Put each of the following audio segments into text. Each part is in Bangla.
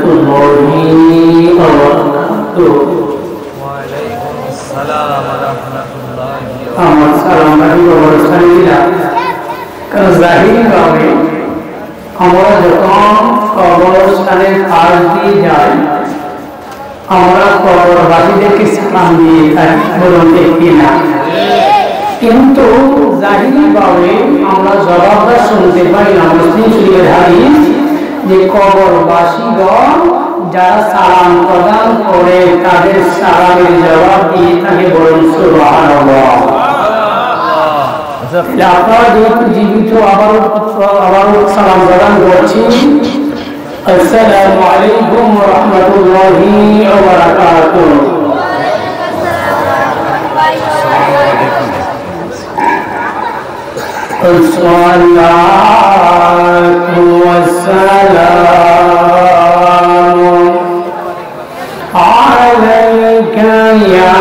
warahmatullahi wabarakatuh. Waalaikumsalam warahmatullahi wabarakatuh. আমার সালাম আলাইকুম ওয়া কারণ জাহিরিভাবে আমরা যখন কবরস্থানে কাজ দিয়ে যাই আমরা কবরবাসীদেরকে সালাম দিয়ে থাকি, বলুন ঠিক কিনা? কিন্তু জাহিরিভাবে আমরা জবাবটা শুনতে পাই না। মুসলিম শরীফের হাদিস যে কবরবাসীগণ যারা সালাম প্রদান করে তাদের সালামের জবাব দিয়ে থাকে, বলুন সুবহানাল্লাহ। আপনারা যেহেতু জীবিত আবারও সালাম প্রদান করছি। আসসালামু আলাইকুম ওয়া রাহমাতুল্লাহি ওয়া বারাকাতুহু। আসসালাতু ওয়াসসালামু আলাইকা ইয়া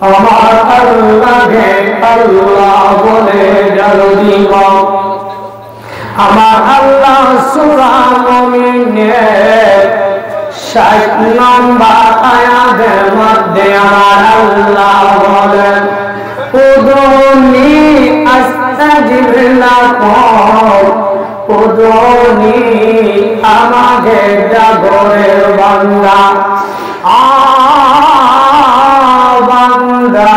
আমার আল্লাহকে আল্লাহ বলে ডাক দিব। আমার আল্লাহ সূরা মুমিনের 60 নম্বর আয়াতের মধ্যে আমার আল্লাহ বলেন, উদুনি আস্তাজিব লাকুম, উদুনি আমাকে ডাকরে বান্দা, বান্দা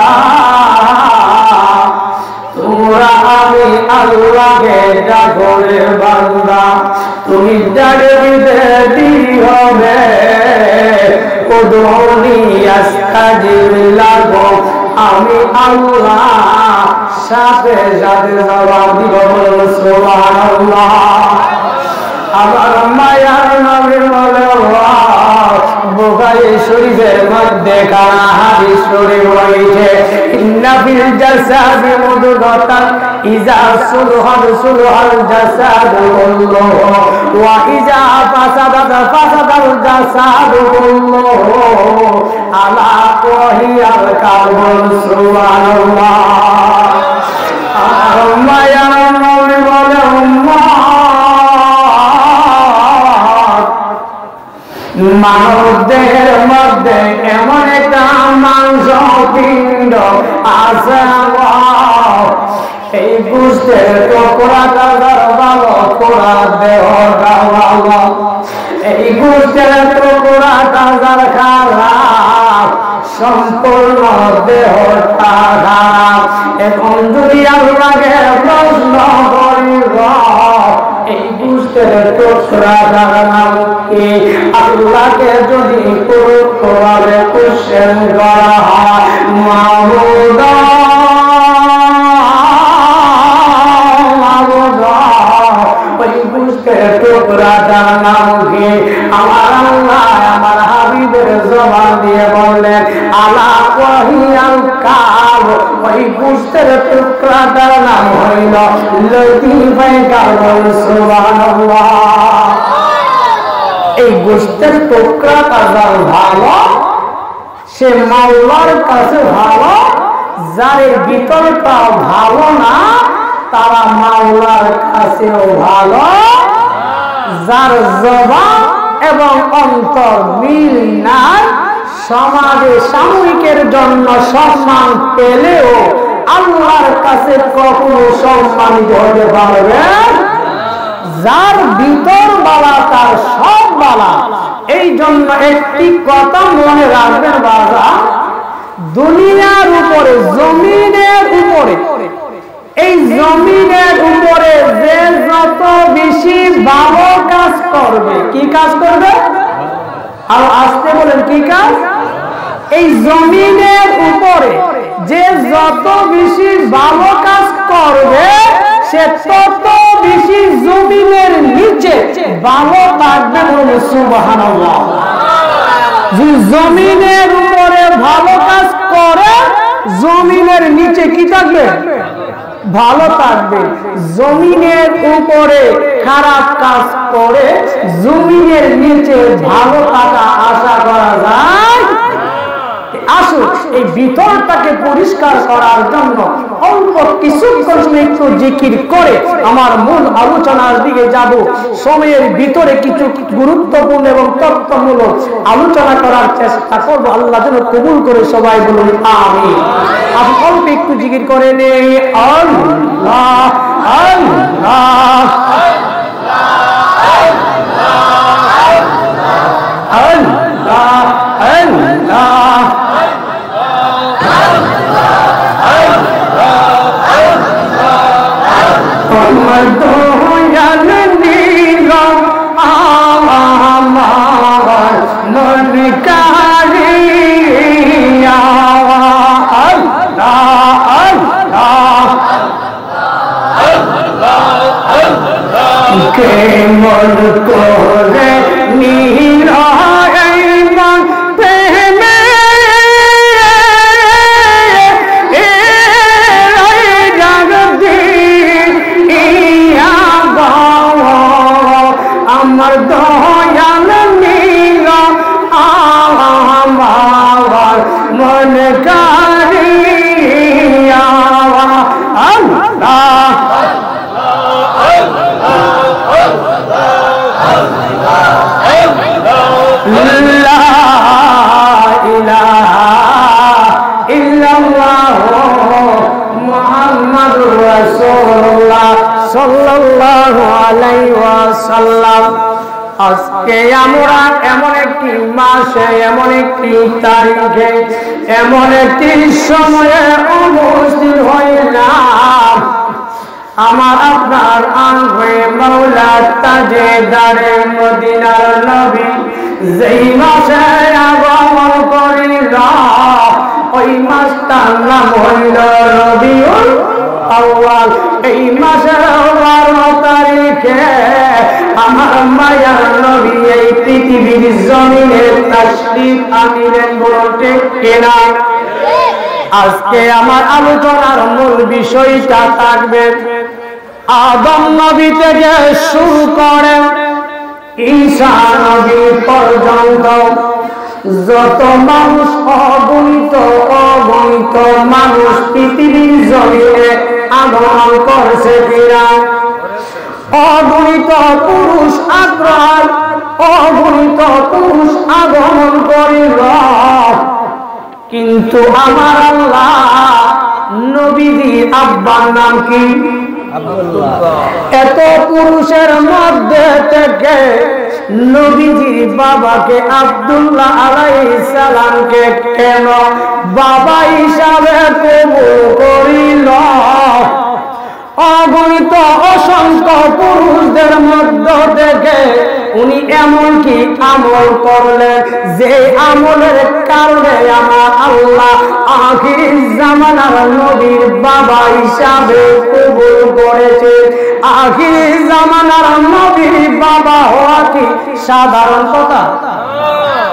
তোমরা আমি আল্লাহকে ডাকরে বান্দা, তুমি ডাকে দিতে দেরি হবে। উদুনি আস্তাজিব লাকুম, আমি আল্লাহ সাথে সাথে জবাব দিব। সুবহানাল্লাহ। আমার মায়ার নবী বলে বুখারী শরীফের মধ্যে কানা হাদিস শরীফ রয়েছে, ইন্না ফিল জাসাদি মুদগাতান ইযা সুলহাল সুলহাল জাসাদু কুল্লুহু ওয়া ইযা ফাসাদাত ফাসাদাল জাসাদু কুল্লুহু আলা ওয়াহিয়াল কালবুল। সুবহানাল্লাহ। আমার মায়ার নবী বলে মানব দেহের মধ্যে এমন একটা মাংস পিণ্ড আছে, এই গোষ্ঠের টুকরাটা ভালো, পোড়া দেহটা ভালো, এই গোষ্ঠের টুকরাটা যার খারাপ, সম্পূর্ণ দেহটা খারাপ। এখন যদি আল্লাহকে প্রশ্ন করিব এই গোষ্ঠের টুকরাটার নাম কি, আল্লাহকে যদি পুরোভাবে কোশ্চেন করা হয়, মাহমুদ ওই গোষ্ঠের টুকরাটার নাম কি, আমার আল্লাহ আমার হাবিবের জবান দিয়ে বললেন আলা ওয়াহিয়াল কাল, ওই গোষ্ঠের টুকরাটার নাম হইল লতিফে কালব। সুবহানাল্লাহ। এই গোষ্ঠের টুকরাটা যার ভালো সে মাওলার কাছে ভালো, যার ভিতরটা ভালো না তারা মাওলার কাছেও ভালো, যার জবান এবং অন্তর মিল নাই, সমাজে সাময়িকের জন্য সম্মান পেলেও আল্লাহর কাছে কখনো সম্মানিত হতে পারবে। যার ভিতর বালা তার সব বালা। এই জন্য একটি কথা মনে রাখবেন বাবা, দুনিয়ার উপরে জমিনের উপরে, এই জমিনের উপরে যে যত বেশি ভালো কাজ করবে, কি কাজ করবে আর আসতে বলেন কি কাজ, এই জমিনের উপরে যে যত বেশি ভালো কাজ করবে সে তত বেশি জমিনের নিচে ভালো থাকবে। সুবহানাল্লাহ। যে জমিনের উপরে ভালো কাজ করে জমিনের নিচে কি থাকবে, ভালো থাকবে। জমিনের উপরে খারাপ কাজ করে জমিনের নিচে ভালো থাকা আশা করা যায়। আসুন এই ভিতরটাকে পরিষ্কার করার জন্য অল্প কিছুক্ষণ একটু জিকির করে আমার মূল আলোচনার দিকে যাব। সময়ের ভিতরে কিছু গুরুত্বপূর্ণ এবং তথ্যমূলক আলোচনা করার চেষ্টা করব। আল্লাহ যেন কবুল করে সবাই বলুন আমিন। আপনি অল্প একটু জিকির করে নেই আল্লাহ আল্লাহ আল্লাহ আল্লাহ। কেমন করে নীল মন প্রেমে আমার দয়াল নীল আমার মন কারিয়া আল্লাহ সাল্লাল্লাহু আলাইহি ওয়াসাল্লাম। আজকে আমরা এমন একটি মাসে, এমন একটি তারিখে, এমন একটি সময়ে উপস্থিত হইলাম, আমার আপনার আঙ্গে মাওলা তাজেদারে মদিনার নবী যেই মাসে আগমন করিল, ওই মাসটার নাম হইল রবিউল আউয়াল। এই মাসের 12 তারিখে আমার মায়ার নবী এই পৃথিবীর জমিনে তাশরীফ আনিলেন। বলতে কেনা আজকে আমার আলোচনার মূল বিষয়টা থাকবে আদম নবী থেকে শুরু করে ঈসা নবী পর্যন্ত যত মানুষ, অগণিত অগণিত মানুষ পৃথিবীর জমিনে আগমন করছে কিনা, অগণিত পুরুষ আগ্রহ, অগণিত পুরুষ আগমন করিল, কিন্তু আমার আল্লাহ নবীজির আব্বার নাম কি? এত পুরুষের মধ্যে থেকে নবীজির বাবাকে আব্দুল্লাহ আলাইহিস সালামকে কেন বাবা হিসাবে কবুল করিল? অগণিত অসংখ্য পুরুষদের মধ্য থেকে উনি এমন কি আমল করলেন যে আমলের কারণে আমার আল্লাহ আখির জামানার নবীর বাবা হিসাবে কবুল করেছে। আখির জামানার নবীর বাবা হওয়া কি সাধারণ কথা?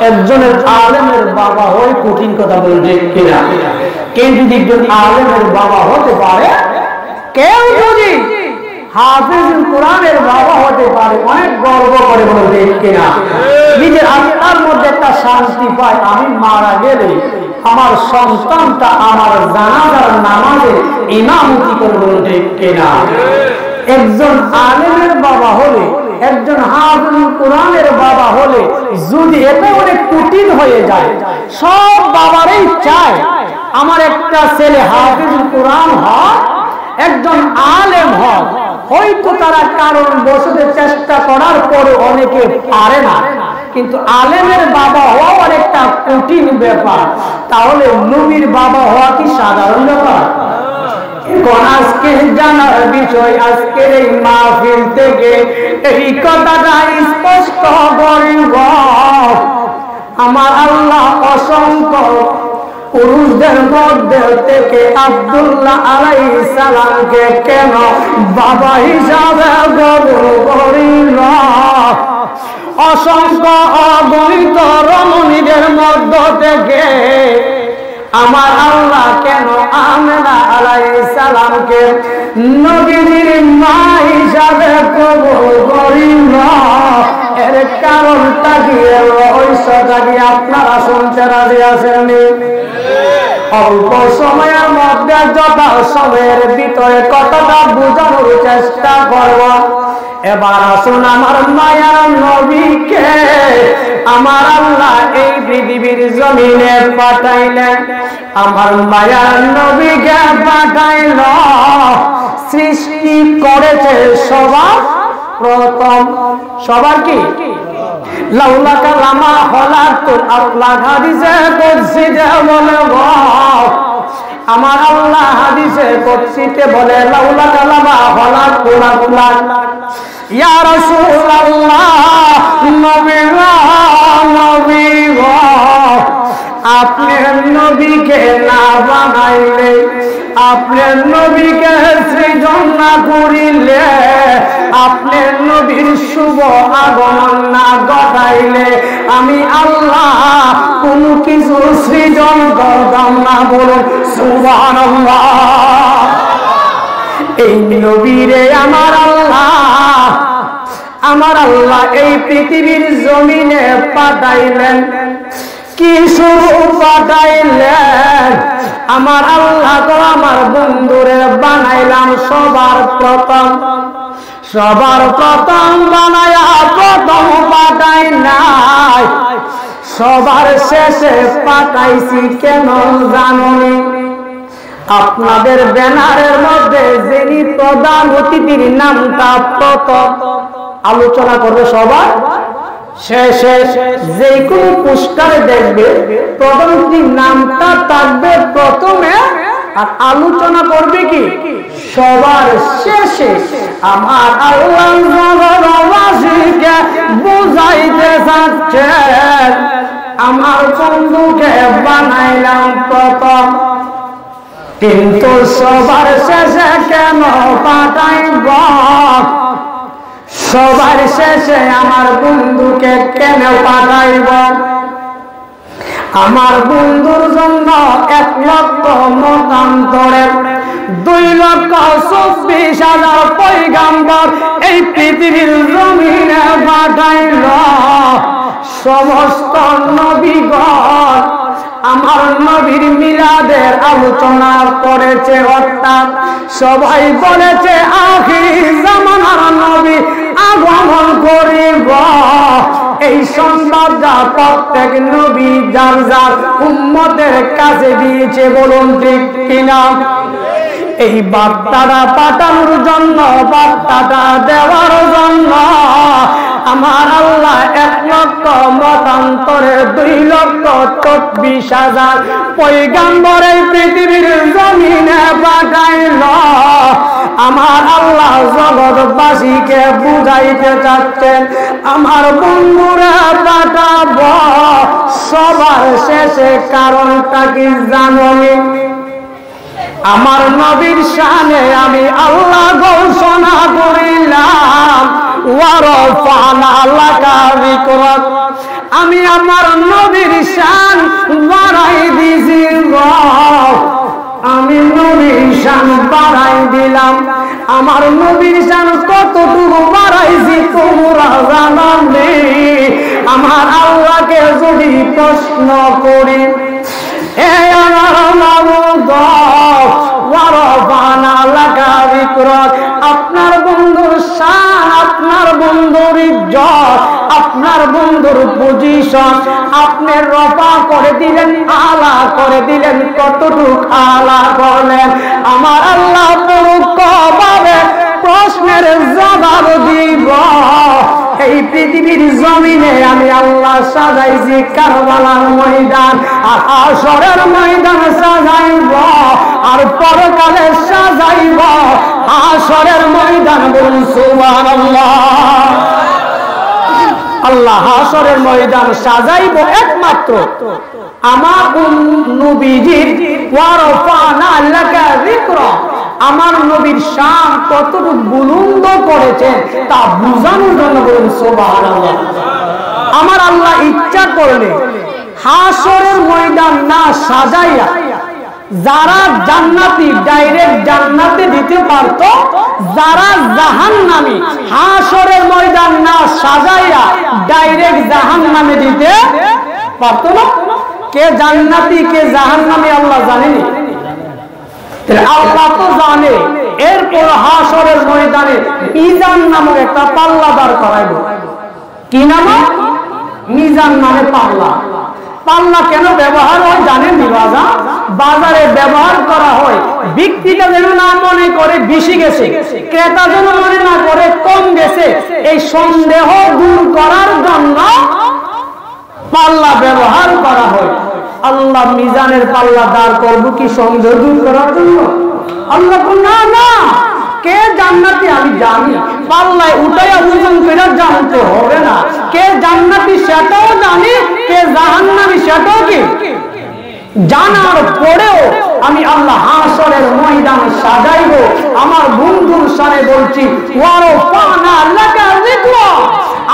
একজনের আলেমের বাবা হয় কঠিন কথা বলছে কিনা? কেউ যদি একজন আলেমের বাবা হতে পারে, কেউ যদি হাফিজুল কোরআনের বাবা হতে পারে, অনেক গর্ব করে বলতে কিনা? নিজের আত্মার মধ্যে একটা শান্তি পায়, আমি মারা গেলে আমার সন্তানটা আমার জানাজার নামাজে ইমামতি করে বলতে কিনা? একজন আলেমের বাবা হলে, একজন হাফিজুল কোরআনের বাবা হলে যদি এটা অনেক কঠিন হয়ে যায়, সব বাবারই চায় আমার একটা ছেলে হাফিজুল কোরআন হয়, একজন আলেম হয়। হয়তো তারা কারণ বসতে চেষ্টা করার পরে অনেকে পারে না, কিন্তু আলেমের বাবা হওয়া অনেকটা কঠিন ব্যাপার। তাহলে নবীর বাবা হওয়া কি সাধারণ ব্যাপার? এখন আজকে জানার বিষয়, আজকের এই মাহফিল থেকে এই কথাটা স্পষ্ট করিব, আমার আল্লাহ অসংখ্য পুরুষদের মধ্যে থেকে আব্দুল্লাহ আলাইহিস সালামকে কেন বাবা হিসাবে কবুল করিল? অসংখ্য অগণিত রমণীদের মধ্য থেকে আমার আল্লাহ কেন আমেনা আলাইহিস সালামকে নবীর মা হিসাবে কবুল করিল? এর কারণটা কি, রহস্যটা কি আপনারা শুনতে রাজি আছেন? অল্প সময়ের মধ্যে যথা সময়ের ভিতরে কতটা বোঝানোর চেষ্টা করব। এবার আসুন আমার মায়ার নবীকে আমার আল্লাহ এই পৃথিবীর জমিনে পাঠাইলেন। আমার মায়ার নবীকে পাঠাইল, সৃষ্টি করেছে সবার প্রথম। সবার কি? লাউলাকা লামা খলাকতুল আরলা, হাদিসে কুদসিতে বলে গো, আমার আল্লাহ হাদিসে কুদসিতে বলে লাউলাকা লামা খলাকতুল আরলা। ইয়া রাসূলুল্লাহ, নবী গো, আপনি নবীকে না বানাইলে আপনার নবীকে সৃজন না করিলে, আপনার নবীর শুভ আগমন না ঘটাইলে আমি আল্লাহ কোনো কিছু সৃজন করতাম না। বলুন সুবহানাল্লাহ। এই নবীরে আমার আল্লাহ এই পৃথিবীর জমিনে পাঠাইলেন। কি শুরু পাঠাইলেন? আমার আল্লাহ তো আমার বন্ধুরে বানাইলাম সবার প্রথম বানায়া প্রথম পাঠাই নাই, সবার শেষে পাঠাইছি। কেন জানি? আপনাদের ব্যানারের মধ্যে যিনি প্রধান অতিথির নামটা প্রথম আলোচনা করবে সবার শেষে, যে কোনো পোস্টারে দেখবে প্রধান অতিথির নামটা থাকবে প্রথমে, আর আলোচনা করবে কি সবার শেষে। আমার আল্লাহ জগৎবাসীকে বুঝাইতে চাচ্ছেন আমার বন্ধুকে বানাইলাম প্রথম, কিন্তু সবার শেষে কেন পাঠাইব? সবার শেষে আমার বন্ধুকে কেন পাঠাইব? আমার বন্ধুর জন্য 1 লক্ষ মতান্তরের 2,24,000 পয়গাম্বর এই পৃথিবীর জমিনে পাঠাইল। সমস্ত নবীগণ আমার নবীর মিলাদের আলোচনা করেছে, অর্থাৎ সবাই বলেছে আখির জামানার নবী আগমন করিব। এই সংবাদটা প্রত্যেক নবী যার যার উম্মতের কাছে দিয়েছে। বলুন ঠিক কিনা? এই বার্তাটা পাঠানোর জন্য, বার্তাটা দেওয়ার জন্য আমার আল্লাহ 1 লক্ষ মতান্তরে 2,24,000 পয়গাম্বর এই পৃথিবীর জমিনে পাঠাইল। আমার আল্লাহ জগৎবাসীকে বুঝাইতে চাচ্ছেন আমার বন্ধুরা পাঠাব সবার শেষে। কারণটা কি জানি? আমার নবীর শানে আমি আল্লাহ ঘোষণা করিলাম ওয়ারফা'না লাকা যিকরাক, আমি আমার নবীর শান বাড়াই দিয়েছি। আমি নবীর শান বাড়াই দিলাম। আমার নবীর শান কতটুকু বাড়াইছি তোমরা জানো না? আমার আল্লাহকে যদি প্রশ্ন করি, হে আমার মাবুদ ওয়ারফা'না লাকা যিকরাক, আপনার বন্ধুর শান, আপনার বন্ধুর ইজ্জত, আপনার বন্ধুর পজিশন আপনি রফা করে দিলেন, আলা করে দিলেন। কতটুক আলা করলেন? আমার আল্লাহ পরোক্ষভাবে প্রশ্নের জবাব দিব। এই পৃথিবীর জমিনে আমি আল্লাহ সাজাইছি কারবালার ময়দান, আর হাশরের ময়দান সাজাইব, আর পরকালে সাজাইব হাশরের ময়দান। বলুন সুবহানাল্লাহ। আল্লাহ হাশরের ময়দান সাজাইব একমাত্র আমার নবীজির ওয়ারফা'না লাকা যিকরাক, আমার নবীর শান কতটুকু বুলন্দ করেছেন তা বুঝানোর জন্য। বলুন সুবহানাল্লাহ। আমার আল্লাহ ইচ্ছা করলে হাশরের ময়দান না সাজাইয়া যারা জান্নাতি ডাইরেক্ট জান্নাতে দিতে পারত, যারা জাহান্নামী হাশরের ময়দান না সাজাইয়া ডাইরেক্ট জাহান্নামে দিতে পারত না। কে জান্নাতি কে জাহান্নামী আল্লাহ জানেনি? আল্লাহ তো জানে। এরপর হাশরের ময়দানে মিজান নামক একটা পাল্লা দাঁড় করাইব। কি নাম? মিজান মানে পাল্লা। পাল্লা কেন ব্যবহার হয় জানেন? বাজারে ব্যবহার করা হয় ব্যক্তিটা যেন না মনে করে বেশি গেছে, ক্রেতা যেন মনে না করে কম গেছে, এই সন্দেহ দূর করার জন্য পাল্লা ব্যবহার করা হয়। আল্লাহ মিজানের পাল্লা দাঁড় করবো কি সন্দেহ দূর করার জন্য? আল্লাহ না না, কে জান্নাতি আমি জানি, পাল্লায় উঠাইয়া ওজন করে জানতে হবে না। কে জান্নাতি সেটাও জানি, কে জাহান্নামী সেটাও কি জানার পরেও আমি আল্লাহ হাসরের ময়দান সাজাইব। আমার বন্ধুর সামনে বলছি ওয়ারফানা লাকা যিকরা,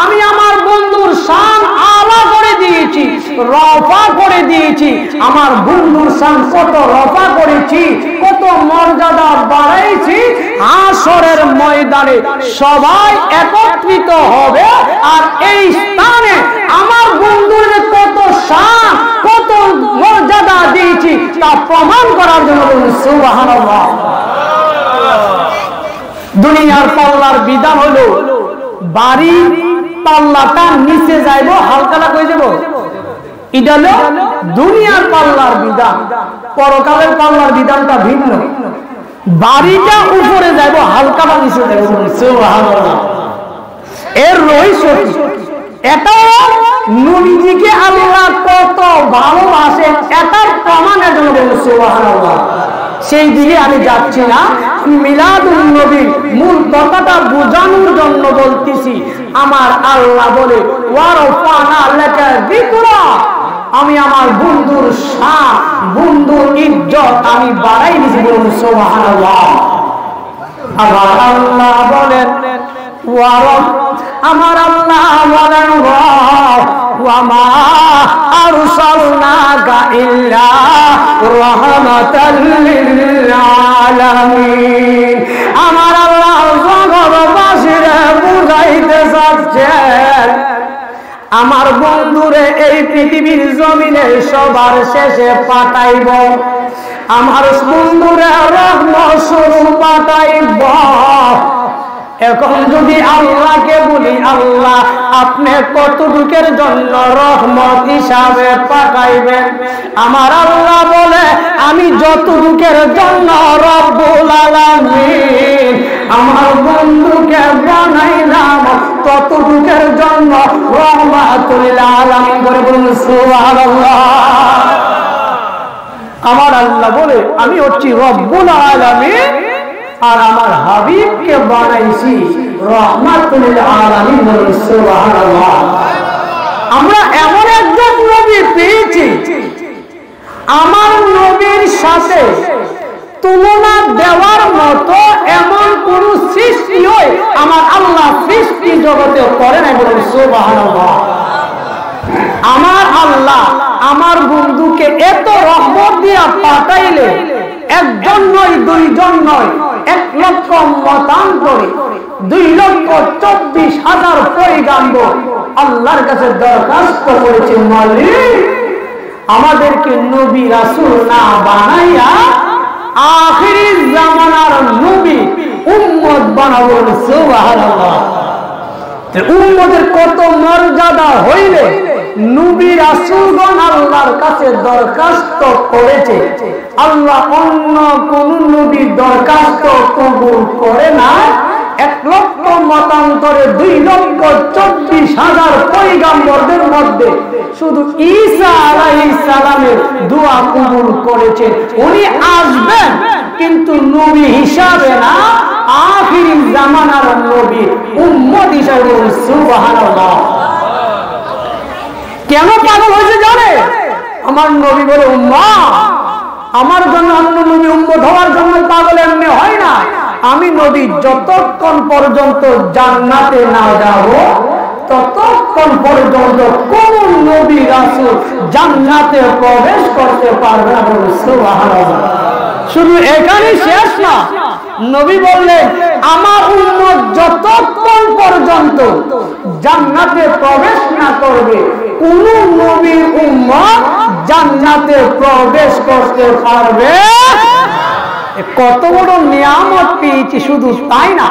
আমি আমার বন্ধুর শান আলা করে দিয়েছি, রফা করে দিয়েছি। আমার বন্ধুর শান কত রফা করেছি, কত মর্যাদা বাড়াইছি। হাসরের ময়দানে সবাই একত্রিত হবে, আর এই স্থানে আমার বন্ধুর কত শান কত মর্যাদা দিয়েছি তা প্রমাণ করার জন্য বলুন সুবহানাল্লাহ। দুনিয়ার পাল্লার বিধান হলো বাড়ি পাল্লাটা নিচে যাইব, হালকাটা কই যাব, এটা হলো দুনিয়ার পাল্লার বিধান। পরকালের পাল্লার বিধানটা ভিন্ন, বাড়িটা উপরে যাইব, হালকাটা নিচে যাইব। সুবহানাল্লাহ। এর রহস্য এটাও নবীজিকে আল্লাহ কত ভালোবাসেন এটার প্রমাণের জন্য বলুন সুবহানাল্লাহ। সেই দিকে আমি যাচ্ছি না, মিলাদুন নবীর মূল কথাটা বোঝানোর জন্য বলতেছি। আমার আল্লাহ বলে ওয়ারফানা লাকা যিকরা, আমি আমার বন্ধুর শান বন্ধুর ইজ্জত আমি বাড়াই দিয়েছি বলুন সুবহানাল্লাহ। আমার আল্লাহ বলেন আমার আল্লাহ বলেন ওয়ামা আরসালনাকা ইল্লা রাহমাতাল লিল আলামিন। আমার আল্লাহ জগৎবাসীরে বুঝাইতে চাচ্ছেন আমার বন্ধুরে এই পৃথিবীর জমিনে সবার শেষে পাঠাইব, আমার বন্ধুরে রহমত স্বরূপ পাঠাইব। এখন যদি আল্লাহকে বলি আল্লাহ আপনি কতটুকের জন্য রহমত হিসাবে পাঠাইবেন, আমার আল্লাহ বলে আমি যতটুকের জন্য রব্বুল আলামিন আমার বন্ধুকে বানাইলাম ততটুকের জন্য রহমাতুল আলামিন করে বলুন সুবহানাল্লাহ। আমার আল্লাহ বলে আমি হচ্ছি রব্বুল আলামিন আর আমার হাবিবকে বানাইছি রহমাতুল আলামিন বলুন সুবহানাল্লাহ। আমরা এমন একজন নবী পেয়েছি, আমার নবীর সাথে তুলনা দেওয়ার মতো এমন কোন সৃষ্টি হয় আমার আল্লাহ সৃষ্টি জগতে করে নাই বলুন সুবহানাল্লাহ। আমার আল্লাহ আমার বন্ধুকে এত রহমত দিয়া পাঠাইলে একজন নয় দুইজন নয় 1,00,000 মতান্তরে 2,24,000 পয়গাম্বর আল্লাহর কাছে দরখাস্ত করেছে মালিক আমাদেরকে নবী রাসূল না বানাইয়া আখিরি জামানার নবী উম্মত বানাবো। সুবহানাল্লাহ। উম্মতের কত মর্যাদা হইলে নবী রাসূলগণ আল্লাহর কাছে দরখাস্ত করেছে, আল্লাহ অন্য কোন নবী দরখাস্ত কবুল করে না। 1,00,000 মতান্তরে 2,24,000 পয়গাম্বরদের মধ্যে শুধু ঈসা আলাইহিস সালামের দোয়া কবুল করেছে। উনি আসবেন কিন্তু নবী হিসাবে না, আখিরি জামানার নবী উম্মত হিসাবে। সুবহানাল্লাহ। কেন পাগল হয়েছে জানে? আমার নবী বলে উম্মত, আমার জন্য অন্য নবী উম্মত হওয়ার জন্য পাগল এমনি হয় না। আমি নবী যতক্ষণ পর্যন্ত জান্নাতে না যাব ততক্ষণ পর্যন্ত কোন নবী রাসূল জান্নাতে প্রবেশ করতে পারবে না। সুবহানাল্লাহ। শুধু এখানে শেষ না, নবী বললেন আমার উম্মত যতক্ষণ পর্যন্ত জান্নাতে প্রবেশ না করবে কোন নবীর উম্মত জান্নাতে প্রবেশ করতে পারবে। কত বড় নিয়ামত পেয়েছি, শুধু তাই না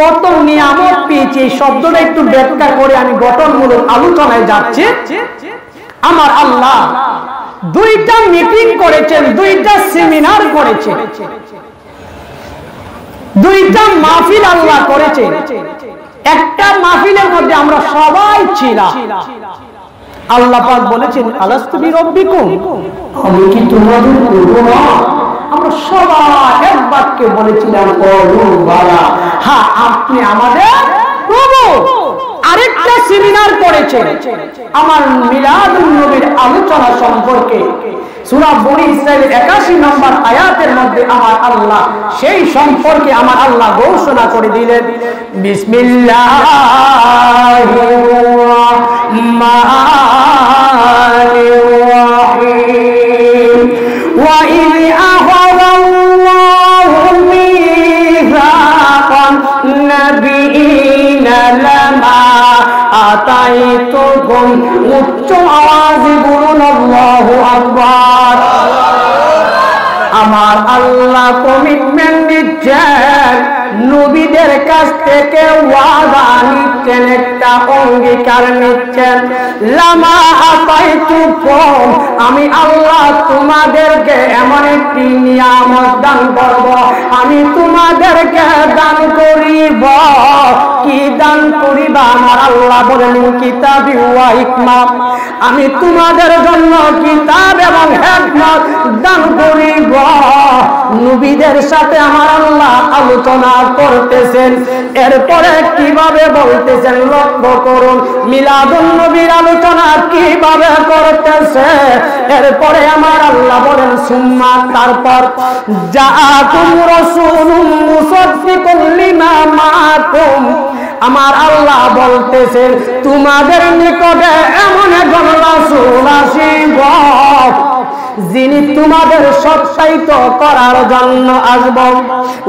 কত নিয়ামত পেয়েছি। এই শব্দটা একটু ব্যাখ্যা করে আমি গঠনমূলক আলোচনায় যাচ্ছি। আমার আল্লাহ 2টা মিটিং করেছেন, 2টা সেমিনার করেছেন, 2টা মাহফিল আল্লাহ করেছেন। একটা মাহফিলের মধ্যে আমরা সবাই ছিলাম। আল্লাহ পাক বলেছেন আলাস্তু বিরব্বিকুম, আমি কি তোমাদের প্রভু না? আমরা সবাই এক বাক্যে বলেছিলাম বলা, হ্যাঁ আপনি আমাদের প্রভু। আরেকটা সেমিনার করেছে আমার মিলাদুন নবীর আলোচনা সম্পর্কে। সূরা বনী ইসরাঈল 81 নম্বর আয়াতের মধ্যে আমার আল্লাহ সেই সম্পর্কে আমার আল্লাহ ঘোষণা করে দিলেন, বিসমিল্লাহির রাহমানির রাহিম ওয়া ইয আখাযাল্লাহু মিসাকান নাবিয়িনা লামা আতাইতুকুম, উচ্চ আওয়াজে বলুন আল্লাহু আকবার। আমার আল্লাহ কমিটমেন্ট দিচ্ছেন, নবীদের কাছ থেকে ওয়াদা নিচ্ছেন, একটা অঙ্গীকার নিচ্ছেন, লামা আতাইতুকুম, আমি আল্লাহ তোমাদেরকে এমন একটি নিয়ামত দান করব, আমি তোমাদেরকে দান করিব। কি দান করিবা? আমার আল্লাহ বলেন, কিতাবি ওয়া হিকমত, আমি তোমাদের জন্য কিতাব এবং হিকমত দান করিব। নবীদের সাথে আমার আল্লাহ আলোচনা করতেছেন, এরপরে কিভাবে বলতেছেন লক্ষ্য করুন। মিলাদুন নবীর আলোচনা কিভাবে করতেছে, এরপরে আমার আল্লাহ বলেন, সুম্মা, তারপর, জাআকুম রাসূলুম মুসাদ্দিকুল লিমা মাআকুম, আমার আল্লাহ বলতেছেন তোমাদের নিকটে এমন একজন রাসূল আসিব যিনি তোমাদের সত্যায়িত করার জন্য আসব।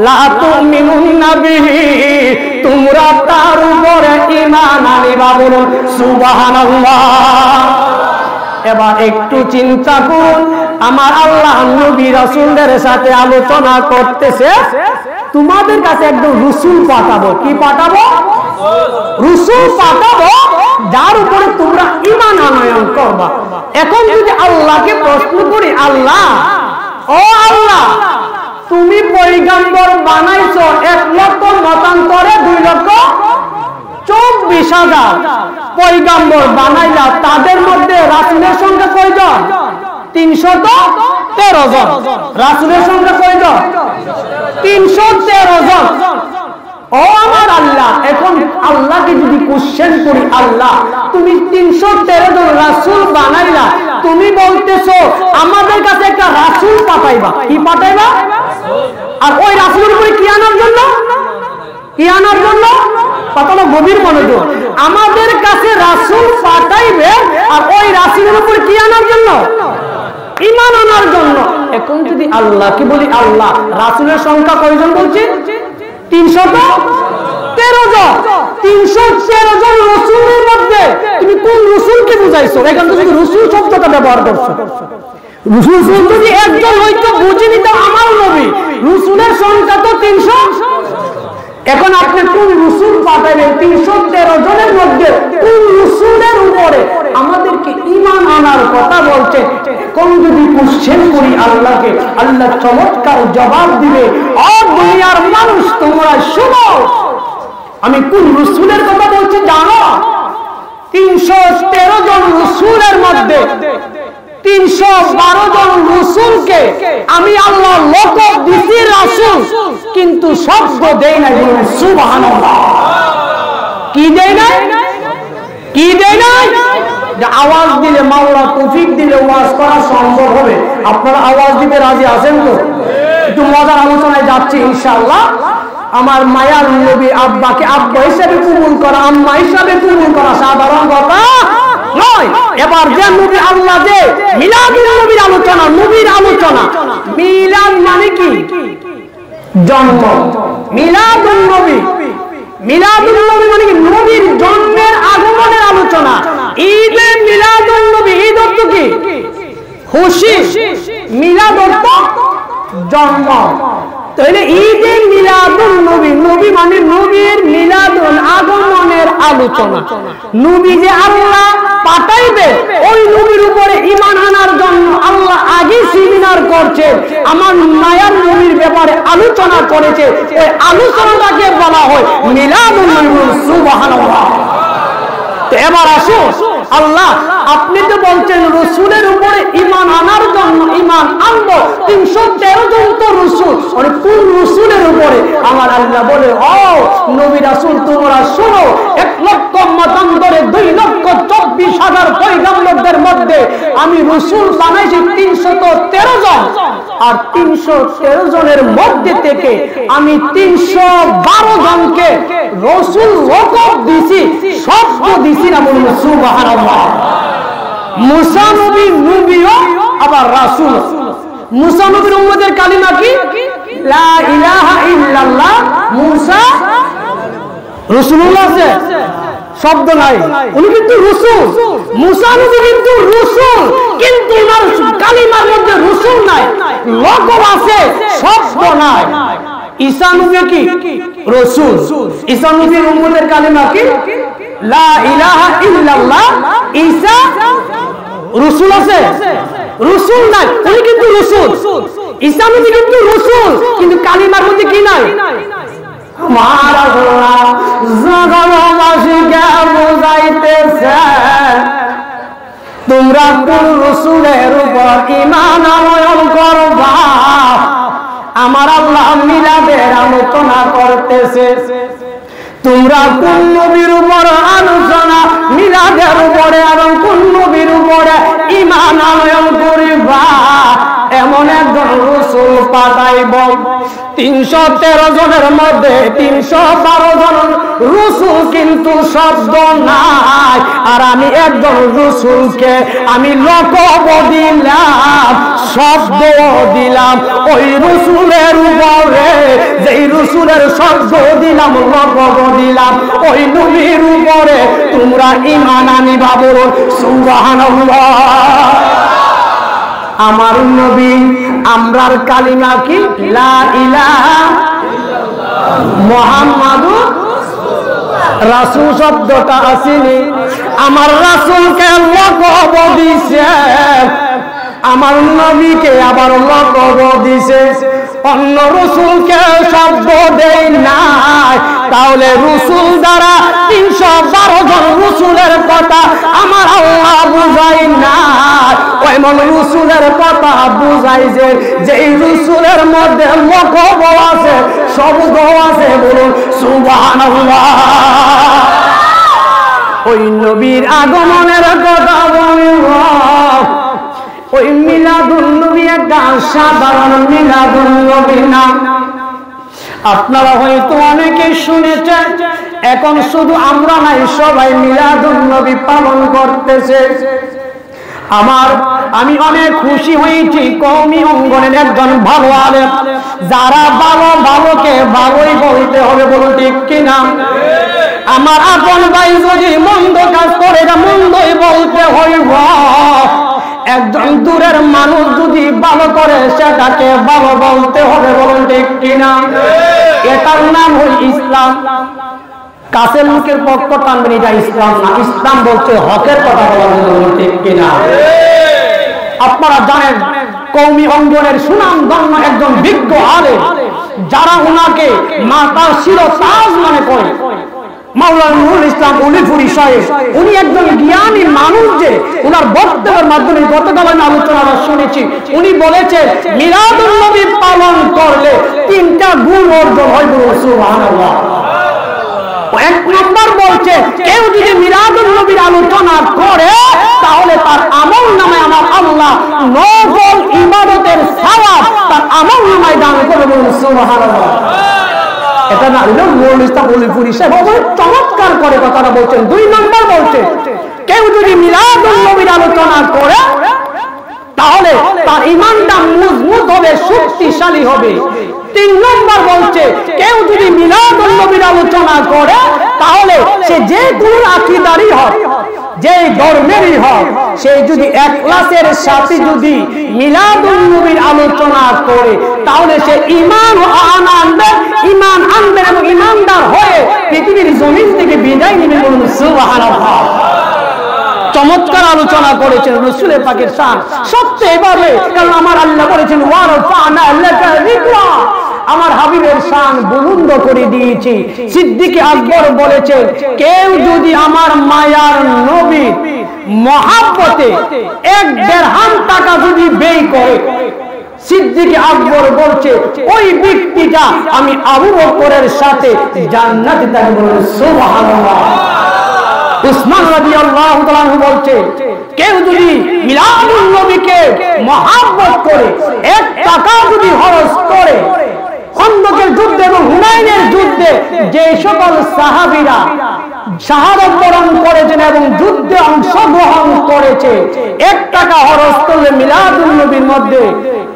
লা তুমিনুন্না বিহি, তোমরা তার উপরে ঈমান আনিবা। বলুন সুবহানাল্লাহ। এবার একটু চিন্তা করুন, আমার আল্লাহ নবী রাসূলদের সাথে আলোচনা করতেছে, তোমাদের কাছে একদম রাসূল পাঠাবো। কি পাঠাবো? রাসূল পাঠাবো যার উপরে তোমরা ঈমান আনয়ন করবা। এখন যদি আল্লাহকে প্রশ্ন করি, আল্লাহ, ও আল্লাহ, তুমি পয়গম্বর বানাইছো 1 লক্ষ মতান্তরে 2,24,000 পয়গম্বর বানাইলা, তাদের মধ্যে রাসূলের সংখ্যা কয়জন? 313 জন। রাসূলের সংখ্যা কয়জন? 313 জন। ও আমার আল্লাহ, এখন আল্লাহকে যদি কোশ্চেন করি, আল্লাহ তুমি 313 জন রাসূল বানাইলা, তুমি বলতেছো আমাদের কাছে একটা রাসূল পাঠাইবা। কি পাঠাইবা? আর ওই রাসূলের উপরে কি আনার জন্য? কি আনার জন্য? কতটা গভীর মনোযোগ। আমাদের কাছে রাসূল পাঠাইবে, আর ওই রাসূলের উপরে কি আনার জন্য? ঈমান আনার জন্য। এখন যদি আল্লাহকে বলি, আল্লাহ রাসূলের সংখ্যা কয়জন বলছে? 313 জন। 313 জন রাসূলের মধ্যে তুমি কোন রাসূলকে বুঝাইছো? এখানে তুমি রাসূল শব্দটা ব্যবহার করছো। রাসূল যদি একজন হইতো বুঝে নিত আমার নবী, রাসূলের সংখ্যা তো 300। এখন আপনি কোন রাসূল পাঠাবেন? 313 জনের মধ্যে কোন রাসূলের উপরে আমাদেরকে ঈমান আনার কথা বলছে? কোন যদি কোশ্চেন করি আল্লাহকে, আল্লাহ চমৎকার জবাব দিবে, ও দুনিয়ার মানুষ তোমরা শুনো, আমি কোন রাসূলের কথা বলছি জানো? 313 জন রাসূলের মধ্যে 312 জন রাসূলকে আমি আল্লাহ লকব দিছি রাসূল, কিন্তু শব্দ দেই না। সুবহানাল্লাহ। কি দেই না? কি দেই না? যে আওয়াজ দিলে, মাওলা তৌফিক দিলে ওয়াজ করা সম্ভব হবে। আপনারা আওয়াজ দিতে রাজি আছেন তো? একটু মজার আলোচনায় যাচ্ছি ইনশাআল্লাহ। আমার মায়ার নবী আব্বাকে আব্বা হিসেবে কবুল করা, আম্মা হিসেবে কবুল করা সাধারণ কথা নয়। এবার যে নবী আল্লাহ যে মিলাদুন নবীর আলোচনা, নবীর আলোচনা। মিলাদ মানে কি? জন্ম। মিলাদুন নবী, মিলাদুন নবী মানে কি? নবীর জন্মের আগমনের আলোচনা। ঈদে মিলাদুন নবী, ঈদ অর্থ কি? খুশি। মিলাদ অর্থ জন্ম। তাহলে ঈদে মিলাদুন নবী, নবী মানে নবীর মিলাদুন আগমনের আলোচনা। নবী যে আল্লাহ পাঠাইবে, ওই নবীর উপরে ঈমান আনার জন্য আল্লাহ আগে সেমিনার করছে, আমার মায়ার নবীর ব্যাপারে আলোচনা করেছে। ওই আলোচনাটাকে বলা হয় মিলাদুন নবী। সুবহানাল্লাহ। তো এবার আসো, আল্লাহ আপনি তো বলছেন রাসূলের উপরে ঈমান আনার জন্য ঈমান আনবো। 313 জন তো রাসূল, আর কোন রাসূলের উপরে আমার আল্লাহ বলে, ও নবী রাসূল তোমরা শোনো, 1 লক্ষ মতান্তরে 2,24,000 পয়গম্বরদের মধ্যে আমি রাসূল বানাইছি 313 জন, আর 313 জনের মধ্যে থেকে আমি 312 জনকে রাসূল লকব দিছি, শব্দ দিছি না। বলুন সুবহানাল্লাহ। মুসা নবী নবীও আবার রাসূল। মুসা নবীর উম্মতের কালিমা কি? লা ইলাহা ইল্লাল্লাহ। মুসা রাসূলুল্লাহ আছে, শব্দ নাই, উনি কিন্তু রাসূল। মুসা নবী কিন্তু রাসূল, কিন্তু ওনার কালিমার মধ্যে রাসূল নাই, লকব আছে, শব্দ নাই। ঈসা নবী কি? রাসূল। ঈসা নবীর উম্মতের কালিমা কি? লা ইলাহা ইল্লাল্লাহ। ঈসা রাসূল আছে, রাসূল নাই, উনি কিন্তু রাসূল। ঈসা নবী কিন্তু রাসূল, কিন্তু কালিমার মধ্যে কি নাই? আমার আল্লাহ জগৎবাসীকে বুঝাইতেছে, তোমরা কোন রাসূলের উপর ঈমান আনয়ন করবা। আমার আল্লাহ মিলাদের আলোচনা করতেছে, তোমরা কোন নবীর উপর আলোচনা মিলাদের উপরে এবং কোন নবীর উপরে ঈমান আনয়ন করিবা। এমন একজন রাসূল পাঠাইব, 313 জনের মধ্যে 312 জন রাসূল কিন্তু শব্দ নাই, আর আমি একজন রাসূলকে আমি লকব দিলাম, শব্দ দিলাম। ওই রাসূলের উপরে যেই রাসূলের শব্দ দিলাম, লকব দিলাম, ওই নবীর উপরে তোমরা ঈমান আনিবা। বলুন সুবহানাল্লাহ। আমার নবী আমরার কালিমা কি? লা ইলাহা ইল্লাল্লাহ মুহাম্মাদুর রাসূল শব্দটা আসেনি। আমার রাসূলকে লকব দিছে, আমার নবীকে আবার লকব দিছে, অন্য রাসূলকে শব্দ দেই নাই। তাহলে রাসূল দ্বারা 312 জন রাসূলের কথা আমার আল্লাহ বুঝাই না, এমন রাসূলের কথা বুঝাই যে যেই রাসূলের মধ্যে লকব আছে, শব্দ আছে। বলুন সুবহানাল্লাহ। ওই নবীর আগমনের কথা বলব। ওই মিলাদুন নবী একটা সাধারণ মিলাদুন নবী না। আপনারা হয়তো অনেকে শুনেছেন, এখন শুধু আমরা নাই, সবাই মিলাদুন নবী পালন করতেছে। আমি অনেক খুশি হয়েছি, কওমি অঙ্গনের একজন ভালো আলেম, যারা ভালো ভালোকে ভালোই বলতে হবে। বলুন ঠিক কিনা? আমার আপন ভাই যদি মন্দ কাজ করে, মন্দই বলতে হইব। একজন দূরের মানুষ যদি ভালো করে, সেটাকে ভালো বলতে হবে। বলুন ঠিক কিনা? এটার নাম হল ইসলাম। কাছের লোকের পক্ষ টানবেন, এটা ইসলাম না। ইসলাম বলছে হকের কথা বলা। বলুন ঠিক কিনা? আপনারা জানেন, কওমি অঙ্গনের সুনামধন্য একজন বিজ্ঞ আলেম, যারা ওনাকে মাতার শিরতাজ মনে করে, মাওলানা নুরুল ইসলাম উলিপুরি সাহেব, উনি একজন জ্ঞানী মানুষ। যে ওনার বক্তব্যের মাধ্যমে গতকাল আমি আলোচনা শুনেছি, উনি বলেছে মিলাদুন নবী পালন করলে 3টা গুণ অর্জন হয়। সুবহানাল্লাহ। 1 নম্বর বলছে, কেউ যদি মিলাদুন নবীর আলোচনা করে, তাহলে তার আমল নামে আমার আল্লাহ নফল ইবাদতের সওয়াব তার আমল নামায় দান করবে। সুবহানাল্লাহ। এটা না হলো নুরুল ইসলাম উলিপুরি সাহেব চমৎকার করে কথাটা বলছেন। 2 নম্বর বলছে, কেউ যদি মিলাদুন নবীর আলোচনা করে, তাহলে তার ঈমানটা মজবুত হবে, শক্তিশালী হবে। 3 নম্বর বলছে, কেউ যদি মিলাদুন নবীর আলোচনা করে, তাহলে সে যে কোন আকীদারই হোক, যে ধর্মেরই হোক, সে যদি ইখলাসের সাথে যদি মিলাদুন নবীর আলোচনা করে, তাহলে সে ঈমান আনবে এবং ঈমানদার হয়ে পৃথিবীর জমিন থেকে বিদায় নেবে। বলুন সুবহানাল্লাহ। চমৎকার আলোচনা করেছেন রাসূলের পাকের শান সবচেয়ে এভাবে, কারণ আমার আল্লাহ বলেছেন ওয়ারফা'না লাকা যিকরা, আমার হাবিবের শান বুলন্দ করে দিয়েছি। সিদ্দিক আকবর বলেছেন, কেউ যদি আমার মায়ার নবীর মহব্বতে 1 দিরহাম টাকা যদি ব্যয় করে, সিদ্দিক আকবর বলছে ওই ব্যক্তিটা আমি আবু বকরের সাথে জান্নাতে থাকবো। সুবহানাল্লাহ। উসমান রাদিয়াল্লাহু তাআলা বলছে কেউ যদি মিলাদুন নবীকে মহব্বত করে 1 টাকা যদি খরচ করে, খন্দকের যুদ্ধে এবং হুনাইনের যুদ্ধে যে সকল সাহাবীরা শাহাদাত বরণ করেছেন এবং যুদ্ধে অংশগ্রহণ করেছে, 1 টাকা খরচ করলে মিলাদুন নবীর মধ্যে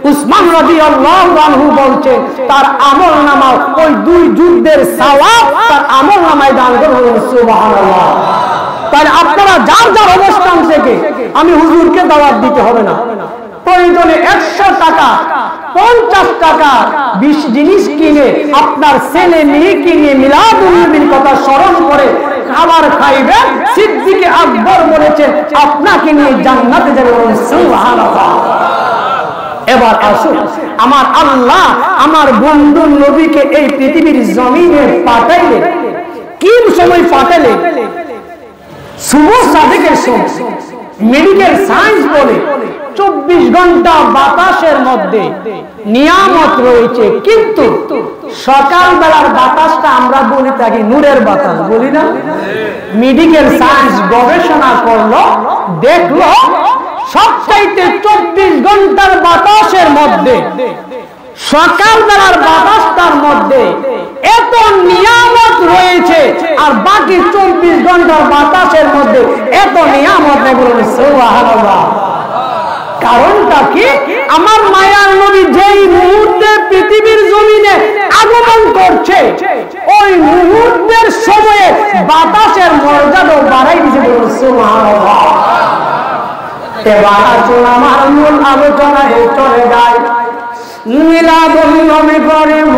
উসমান রাদিয়াল্লাহু আনহু বলছেন তার আমলনামা ওই 2 যুদ্ধের সওয়াব তার আমলনামায় দান করবেন। সুবহানাল্লাহ। তাহলে আপনারা যার যার অবস্থান থেকে, আমি হুজুরকে দাওয়াত দিতে হবে না, প্রয়োজনে 100 টাকা 50 টাকা 20 জিনিস কিনে আপনার ছেলে মেয়ে কিনে মিলাদুন নবীর কথা স্মরণ করে খাবার খাইবেন। সিদ্দিক আকবর বলেছেন আপনাকে নিয়ে জান্নাতে যাবেন। সুবহানাল্লাহ। এবার আসুন, আমার আল্লাহ আমার বন্ধু নবীকে এই পৃথিবীর জমিনে পাঠাইলেন। কি সময় পাঠাইলেন? শুভ সাদেকের সময়। মেডিকেল সায়েন্স বলে 24 ঘন্টা বাতাসের মধ্যে নিয়ামত রয়েছে, কিন্তু সকালবেলার বাতাসটা আমরা বলে থাকি নূরের বাতাস, বলি না? মেডিকেল সায়েন্স গবেষণা করলো, দেখলো সবচাইতে 24 ঘন্টার বাতাসের মধ্যে সকালবেলার বাতাসটার মধ্যে এত নিয়ামত রয়েছে, আর বাকি 24 ঘন্টার বাতাসের মধ্যে এত নিয়ামত নেই। বলুন সুবহানাল্লাহ। কারণটা কি? আমার মায়ার নবী যেই মুহূর্তে পৃথিবীর জমিনে আগমন করছে ওই মুহূর্তের সময়ে বাতাসের মর্যাদা বাড়াই দিয়েছে। বলুন সুবহানাল্লাহ। এবার আসুন আমার মূল আলোচনায় চলে যায়। মিলাদুন নবী গরিব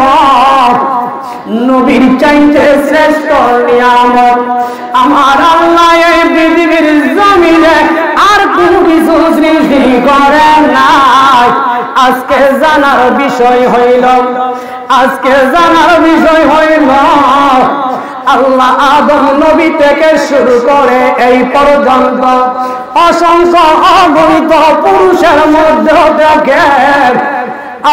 নবীর চাইতে শ্রেষ্ঠ নিয়ামত আমার আল্লাহ এই পৃথিবীর জমিনে আর কোনো কিছু সৃষ্টি করে নাই। আজকে জানার বিষয় হইল আল্লাহ আদম নবী থেকে শুরু করে এই পর্যন্ত অসংখ্য অগণিত পুরুষের মধ্যে দেখেন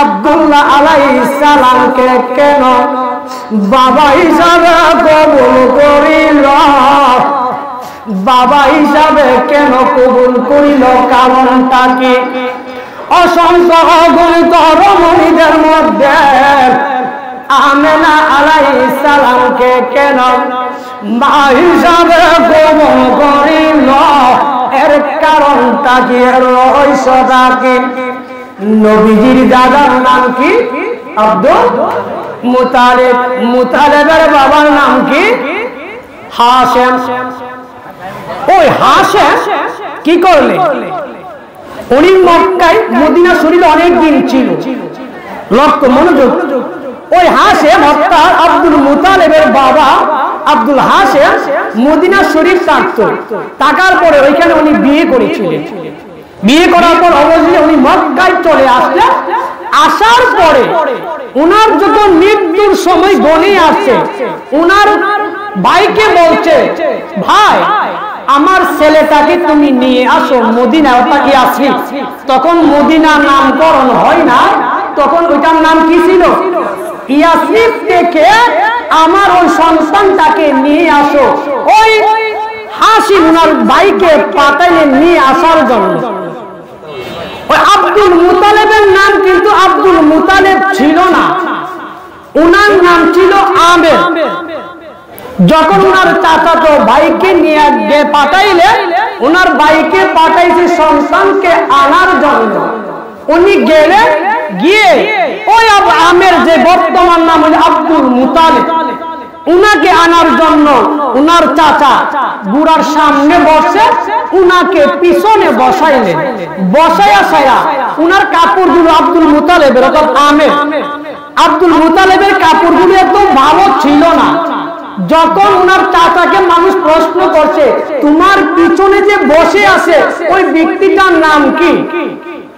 আব্দুল্লাহ আলাইহিস সালামকে কেন বাবা হিসাবে কবুল করিল? বাবা হিসাবে কেন কবুল করিল? কারণটা কি? অসংখ্য অগণিত রমণীদের মধ্যে আমেনা আলাইহিস সালামকে কেন মা হিসাবে কবুল করিল? এর কারণটা কি? এর রহস্যটা কি? নবীজির দাদার নাম কি? আব্দুল মুতালিব। মুতালিবের বাবার নাম কি? হাশেম। ওই হাশেম কি করলে? উনি মক্কায় মদিনা শরীফে অনেক দিন ছিল। লক্ষ্য মনোযোগ। ওই হাশেম অর্থাৎ আব্দুল মুতালিবের বাবা আব্দুল হাশেম মদিনা শরীফ থাকার পরে ওইখানে উনি বিয়ে করেছিলেন। বিয়ে করার পর অবশ্যই উনি মক্কায় চলে আসলেন। আসার পরে উনার যখন মৃত্যুর সময় গনে আসছে, উনার ভাইকে বলছে ভাই আমার ছেলেটাকে তুমি নিয়ে আসো মদিনা, অর্থাৎ ইয়াসরিব। তখন মদিনা নামকরণ হয় না, তখন ওইটার নাম কি ছিল? ইয়াসরিব থেকে আমার ওই সন্তানটাকে নিয়ে আসো। ওই হাসিম উনার ভাইকে পাঠাইলেন নিয়ে আসার জন্য। ওই আব্দুল মুতালিবের নাম কিন্তু আব্দুল মুতালিব ছিল না, উনার নাম ছিল আমের। যখন উনার চাচাতো ভাইকে নিয়ে পাঠাইলেন, উনার ভাইকে পাঠাইছে সন্তানকে আনার জন্য। উনি গেলেন, গিয়ে ওই আমের যে বর্তমান নাম হল আব্দুল মুতালিব, উনাকে আনার জন্য উনার চাচা বুড়ার সামনে বসে উনাকে পিছনে বসাইলেন। বসাইয়া সাইয়া উনার কাপড়গুলো আব্দুল মুতালিবের অর্থাৎ আমের আব্দুল মুতালিবের কাপড়গুলো এত ভালো ছিল না। যখন উনার চাচাকে মানুষ প্রশ্ন করছে তোমার পিছনে যে বসে আছে ওই ব্যক্তিটার নাম কি,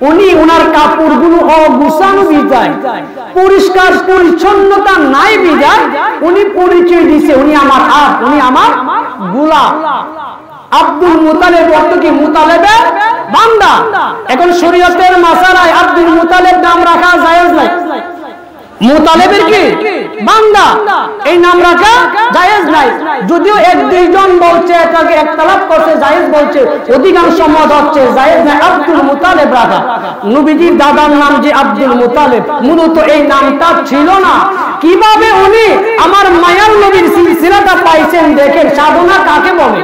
উনি উনার কাপড়গুলো অগুছানো বিদায়, পরিষ্কার পরিচ্ছন্নতা নাই বিদায় উনি পরিচয় দিছে উনি আমার হাত, উনি আমার গোলাম। আব্দুল মুতালিব অর্থ কি? মুতালেবের বান্দা। এখন শরীয়তের মাসালায় আব্দুল মুতালিব নাম রাখা জায়েজ নাই। মুতালেবের কি? বান্দা, এই নাম রাখা জায়েজ নাই। যদিও এক দুইজন বলছে এটাকে একতলাপ করছে জায়েজ বলছে, অধিকাংশ মত হচ্ছে জায়েজ নাই আব্দুল মুতালিব রাখা। নবীজির দাদার নাম যে আব্দুল মুতালিব, মূলত এই নামটা ছিল না। কিভাবে উনি আমার মায়ার নবীর সিলসিলাটা পাইছেন দেখেন। সাধনা কাকে বলে?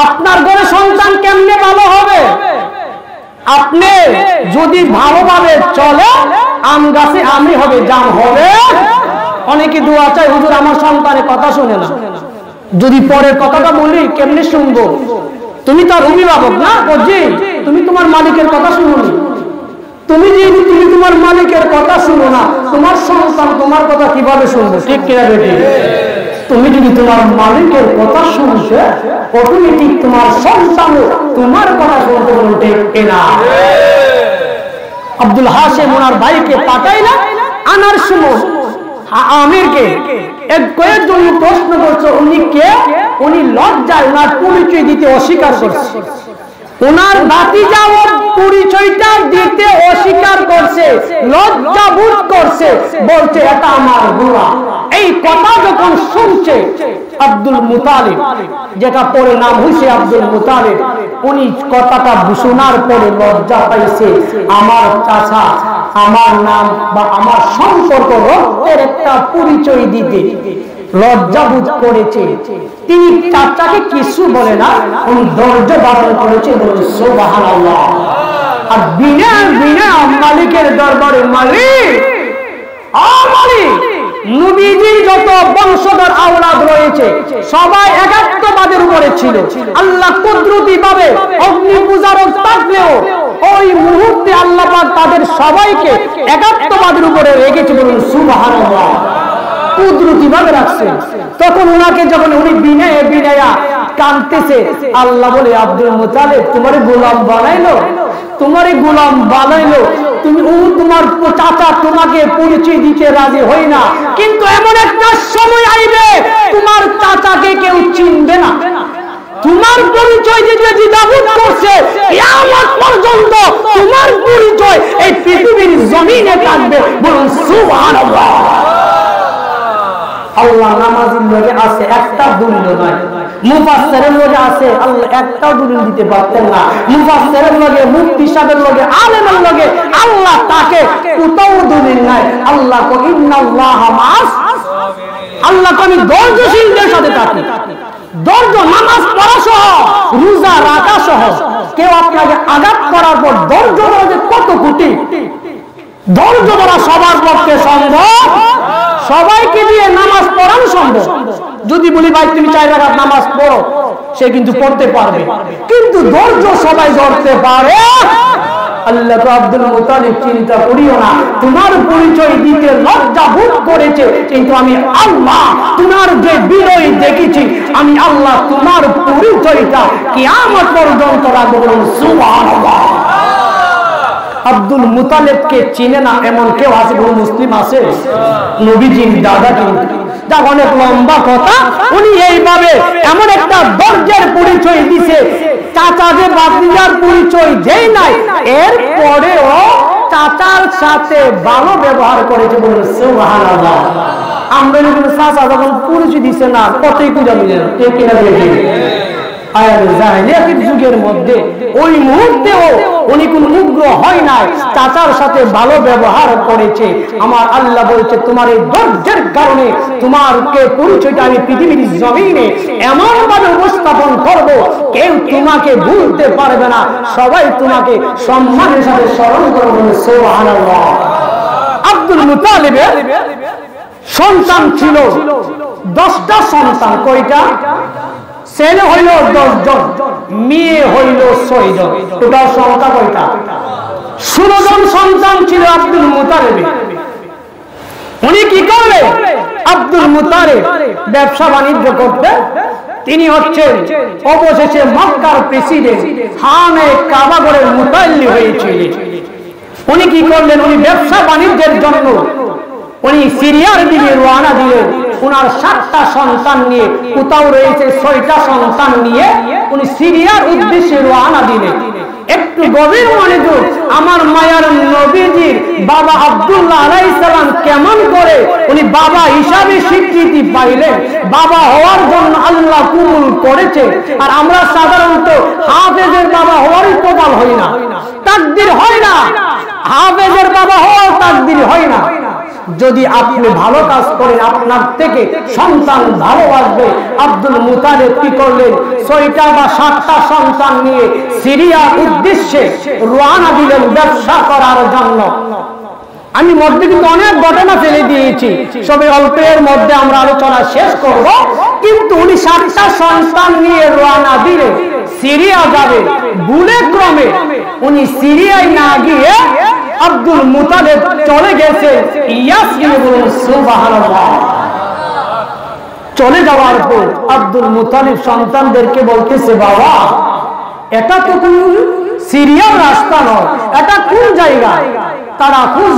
আপনার ঘরে সন্তান কেমনে ভালো হবে? আপনি যদি ভালোভাবে চলে আম গাছে আমই হবে, জাম হবে। অনেকে দোয়া চায়, হুজুর আমার সন্তানের কথা শুনে না। যদি পরের কথাটা বলি কেমনে শুনবো? তুমি তার অভিভাবক না, বুঝি তুমি তোমার মালিকের কথা শুনো। তুমি তোমার মালিকের কথা শুনো না, তোমার সন্তান তোমার কথা কিভাবে শুনবে? ঠিক কিনা বেটি? তুমি যদি তোমার মালিকের কথা শুনছে, অটোমেটিক তোমার সন্তান তোমার কথা শুনতে বলতে কিনা। আব্দুল হাশেম ওনার ভাইকে পাঠাইলা আনার সময় আমিরকে এক কয়েকজন প্রশ্ন করছে, উনি কে? উনি লজ্জায় ওনার পরিচয় দিতে অস্বীকার করছে। ওনার ভাতিজা ওর পরিচয়টা দিতে অস্বীকার করছে, লজ্জা বোধ করছে, বলছে এটা আমার বুড়া। এই কথা যখন শুনছে আব্দুল মুতালিব, যেটা পরে নাম হয়েছে আব্দুল মুতালিব, উনি কথাটা শোনার পরে লজ্জা পাইছে। আমার চাচা আমার নাম বা আমার সম্পর্ক রক্তের একটা পরিচয় দিতে লজ্জাবোধ করেছে। তিনি চাচাকে কিছু বলে না, উনি ধৈর্য ধারণ করেছে, বলে সুবহানাল্লাহ। আর বিনা মালিকের দরবারে মালিক নবীজির যত বংশধর আওলাদ রয়েছে সবাই একাত্মবাদের উপরে ছিল। আল্লাহ কুদরতি ভাবে অগ্নি পূজারক থাকলেও ওই মুহূর্তে আল্লাহ পাক তাদের সবাইকে একাত্মবাদের উপরে রেখেছে, বলুন সুবহানাল্লাহ। কুদরতি ভাবে রাখছে। তখন ওনাকে যখন উনি বিনায়া কাঁদতেছে, আল্লাহ বলে আব্দুল মুতালিব তোমার গোলাম বানাইলো, তুমি তোমার চাচা তোমাকে পরিচয় দিতে রাজি হই না, কিন্তু এমন একটা সময় আইবে তোমার চাচাকে কেউ চিনবে না। তোমার পরিচয় দিতে দ্বিধাবোধ করছে, কিয়ামত পর্যন্ত তোমার পরিচয় এই পৃথিবীর জমিনে থাকবে, বলুন সুবহানাল্লাহ। আল্লাহ নামাজের লগে আছে, একটা দলিল নাই। মুফাসসিরের লগে আছে, আল্লাহ একটাও দলিল দিতে পারতেন না। মুফাসসিরের লগে, মুফতি সাহেবের লগে, আলেমের লগে আল্লাহ তাকে কোথাও দলিল নাই। আল্লাহ কো ইন্নাল্লাহা মা'আস, আল্লাহ কো আমি ধৈর্যশীলদের সাথে থাকি। ধৈর্য, নামাজ পড়া সহ, রোজা রাখা সহ। কেউ আপনাকে আঘাত করার পর ধৈর্য ধরা যে কত কোটি, ধৈর্য ধরা সবার পক্ষে সম্ভব? সবাইকে দিয়ে নামাজ পড়ানো সম্ভব? যদি বলি ভাই তুমি 4 রাকাত নামাজ পড়ো, সে কিন্তু পড়তে পারবে, কিন্তু ধৈর্য সবাই ধরতে পারে? আল্লাহ তো আব্দুল মুতালিব চিন্তা করিও না, তোমার পরিচয় দিতে লজ্জা বোধ করেছে, কিন্তু আমি আল্লাহ তোমার যে বিনয় দেখেছি, আমি আল্লাহ তোমার পরিচয়টা কিয়ামত পর্যন্ত রাখবো, সুবহানাল্লাহ। আব্দুল মুতালিবকে চিনে না এমন কেউ আছে? কোন মুসলিম আছে? নবীজির দাদা। কিন্তু যা অনেক লম্বা কথা, উনি এইভাবে এমন একটা দরজার পরিচয় দিছে, চাচা যে ভাতিজার পরিচয় যেই নাই, এর পরেও চাচার সাথে ভালো ব্যবহার করেছে, বলে সুবহানাল্লাহ। আমরা যখন চাচা যখন পরিচয় দিছে না, কতই পূজা মিলে না, ঠিক কিনা? যুগের মধ্যে ওই মুহূর্তেও উনি কোন উগ্র হয় নাই, চাচার সাথে ভালো ব্যবহার করেছে। আমার আল্লাহ বলছে তোমার এই ধৈর্যের কারণে তোমারকে পরিচয়টা আমি পৃথিবীর জমিনে এমন ভাবে উপস্থাপন করব, কেউ তোমাকে ভুলতে পারবে না, সবাই তোমাকে সম্মানের সাথে স্মরণ করবে, সুবহানাল্লাহ। আব্দুল মুতালিবের সন্তান ছিল 10টা সন্তান। কয়টা? ছেলে হইল 10 জন, মেয়ে হইল 6 জন। টোটাল সংখ্যা কয়টা? 16 জন সন্তান ছিল আব্দুল মুতালিবের। উনি কি করলে? আব্দুল মুতালিব ব্যবসা বাণিজ্য করতে, তিনি হচ্ছেন অবশেষে মক্কার প্রেসিডেন্ট, খানে কাবাগরের মুতাল্লি হয়েছিলেন। উনি কি করলেন? উনি ব্যবসা বাণিজ্যের জন্য উনি সিরিয়ার দিকে রওনা দিলেন। ওনার 7টা সন্তান নিয়ে, কোথাও রয়েছে 6টা সন্তান নিয়ে উনি সিরিয়ার উদ্দেশ্যে রওনা দিলেন। একটু গভীর মনোযোগ, আমার মায়ার নবীজির বাবা আব্দুল্লাহ আলাইহিস সালাম কেমন করে উনি বাবা হিসাবে স্বীকৃতি পাইলেন, বাবা হওয়ার জন্য আল্লাহ কবুল করেছে। আর আমরা সাধারণত হাফেজের বাবা হওয়ারই কপাল হই না, তাকদীর হয় না, হাফেজের বাবা হওয়ার তাকদীর হয় না। যদি আপনি ভালো কাজ করেন আপনার থেকে সন্তান ভালো আসবে। আব্দুল মুতালিব কি করলেন? 6টা বা 7টা সন্তান নিয়ে সিরিয়ার উদ্দেশ্যে রওনা দিলেন ব্যবসা করার জন্য। আমি মধ্যে কিন্তু অনেক ঘটনা ফেলে দিয়েছি, সবে অল্পের মধ্যে আমরা আলোচনা শেষ করব। কিন্তু উনি 7টা সন্তান নিয়ে রওনা দিলেন, সিরিয়া যাবে। ভুলে ক্রমে উনি সিরিয়ায় না গিয়ে আব্দুল মুতালিব চলে গেছে ইয়াসরিব। সুবহানাল্লাহ। চলে যাওয়ার পর আব্দুল মুতালিব সন্তানদেরকে বলতেছে, বাবা এটা তো কোন সিরিয়ার রাস্তা নয়, এটা কোন জায়গা? তারা খুঁজ